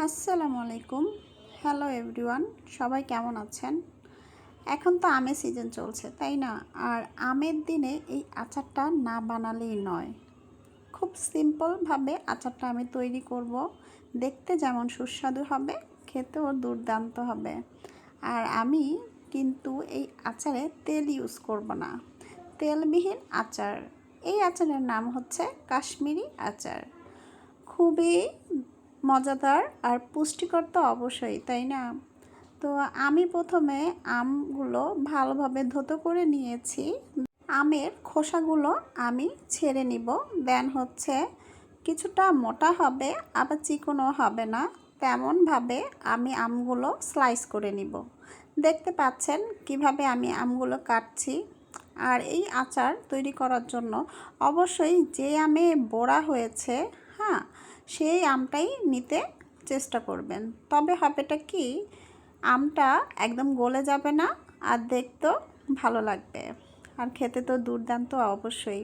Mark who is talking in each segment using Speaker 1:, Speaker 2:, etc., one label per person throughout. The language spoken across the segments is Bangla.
Speaker 1: আসসালামু আলাইকুম। হ্যালো এভরিওয়ান, সবাই কেমন আছেন? এখন তো আমের সিজন চলছে, তাই না? আর আমের দিনে এই আচারটা না বানালেই নয়। খুব সিম্পলভাবে আচারটা আমি তৈরি করব। দেখতে যেমন সুস্বাদু হবে, খেতেও দুর্দান্ত হবে। আর আমি কিন্তু এই আচারে তেল ইউজ করব না, তেলবিহীন আচার। এই আচারের নাম হচ্ছে কাশ্মীরি আচার। খুবই মজাদার আর পুষ্টিকর তো অবশ্যই, তাই না? তো আমি প্রথমে আমগুলো ভালোভাবে ধুতো করে নিয়েছি। আমের খোসাগুলো আমি ছেড়ে নিব। দেন হচ্ছে কিছুটা মোটা হবে, আবার চিকনও হবে না, তেমনভাবে আমি আমগুলো স্লাইস করে নিব। দেখতে পাচ্ছেন কিভাবে আমি আমগুলো কাটছি। আর এই আচার তৈরি করার জন্য অবশ্যই যে আমে বোড়া হয়েছে, হ্যাঁ, সেই আমটাই নিতে চেষ্টা করবেন। তবে হবেটা কি, আমটা একদম গলে যাবে না, আর দেখতেও ভালো লাগবে, আর খেতে তো দুর্দান্ত অবশ্যই।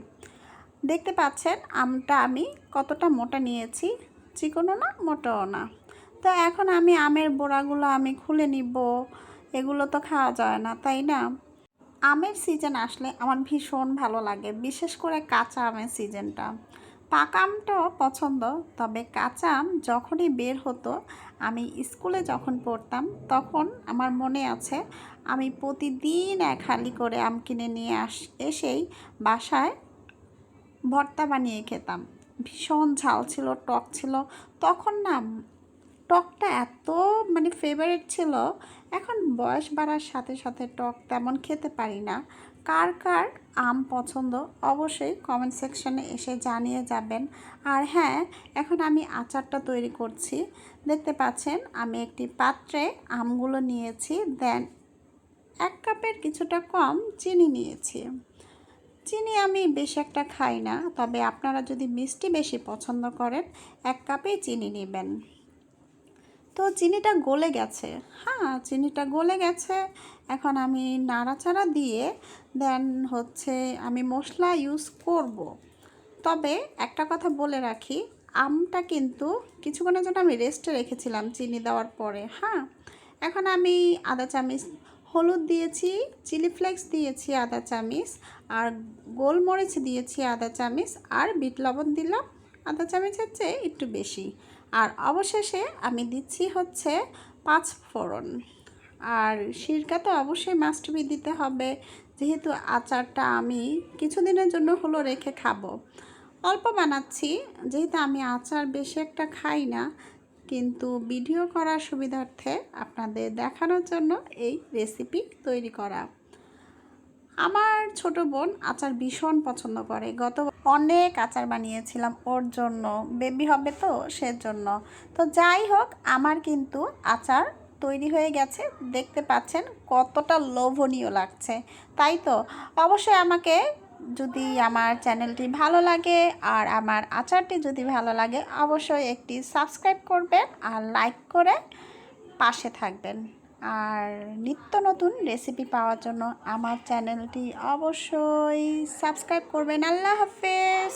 Speaker 1: দেখতে পাচ্ছেন আমটা আমি কতটা মোটা নিয়েছি, চিকনও না মোটাও না। তো এখন আমি আমের বোড়াগুলো আমি খুলে নিব। এগুলো তো খাওয়া যায় না, তাই না? আমের সিজন আসলে আমার ভীষণ ভালো লাগে, বিশেষ করে কাঁচা আমের সিজনটা। পাকা আমটাও পছন্দ, তবে কাঁচা আম যখনই বের হতো, আমি স্কুলে যখন পড়তাম তখন আমার মনে আছে আমি প্রতিদিন এক হালি করে আম কিনে নিয়ে এসেই বাসায় ভর্তা বানিয়ে খেতাম। ভীষণ ঝাল ছিল, টক ছিল। তখন না টকটা এত ফেভারিট ছিল। এখন বয়স বাড়ার সাথে সাথে টক তেমন খেতে পারি না। কার কার আম পছন্দ অবশ্যই কমেন্ট সেকশনে এসে জানিয়ে যাবেন। আর হ্যাঁ, এখন আমি আচারটা তৈরি করছি। দেখতে পাচ্ছেন আমি একটি পাত্রে আমগুলো নিয়েছি, দেন 1 কাপের কিছুটা কম চিনি নিয়েছি। চিনি আমি বেশি একটা খাই না, তবে আপনারা যদি মিষ্টি বেশি পছন্দ করেন 1 কাপেই চিনি নেবেন। তো চিনিটা গলে গেছে, হ্যাঁ, চিনিটা গলে গেছে। এখন আমি নাড়াচাড়া দিয়ে দেন হচ্ছে আমি মশলা ইউজ করব। তবে একটা কথা বলে রাখি, আমটা কিন্তু কিছুক্ষণের জন্য আমি রেস্টে রেখেছিলাম চিনি দেওয়ার পরে, হ্যাঁ। এখন আমি আধা চামচ হলুদ দিয়েছি, চিলি ফ্লেক্স দিয়েছি আধা চামচ, আর গোলমরিচ দিয়েছি আধা চামচ, আর বিট লবণ দিলাম আধা চামচের চেয়ে একটু বেশি। আর অবশেষে আমি দিচ্ছি হচ্ছে 5 ফোড়ন। আর সিরকা তো অবশ্যই মাস্ট বি দিতে হবে, যেহেতু আচারটা আমি কিছুদিনের জন্য হলো রেখে খাবো। অল্প বানাচ্ছি, যেহেতু আমি আচার বেশি একটা খাই না, কিন্তু ভিডিও করার সুবিধার্থে আপনাদের দেখানোর জন্য এই রেসিপি তৈরি করা। আমার ছোট বোন আচার ভীষণ পছন্দ করে। গত অনেক আচার বানিয়েছিলাম ওর জন্য, বেবি হবে তো সেজন্য। তো যাই হোক, আমার কিন্তু আচার তৈরি হয়ে গেছে। দেখতে পাচ্ছেন কতটা লোভনীয় লাগছে, তাই তো? অবশ্যই আমাকে যদি আমার চ্যানেলটি ভালো লাগে আর আমার আচারটি যদি ভালো লাগে, অবশ্যই একটি সাবস্ক্রাইব করবেন আর লাইক করে পাশে থাকবেন। আর নিত্য নতুন রেসিপি পাওয়ার জন্য আমার চ্যানেলটি অবশ্যই সাবস্ক্রাইব করবেন। আল্লাহ হাফেজ।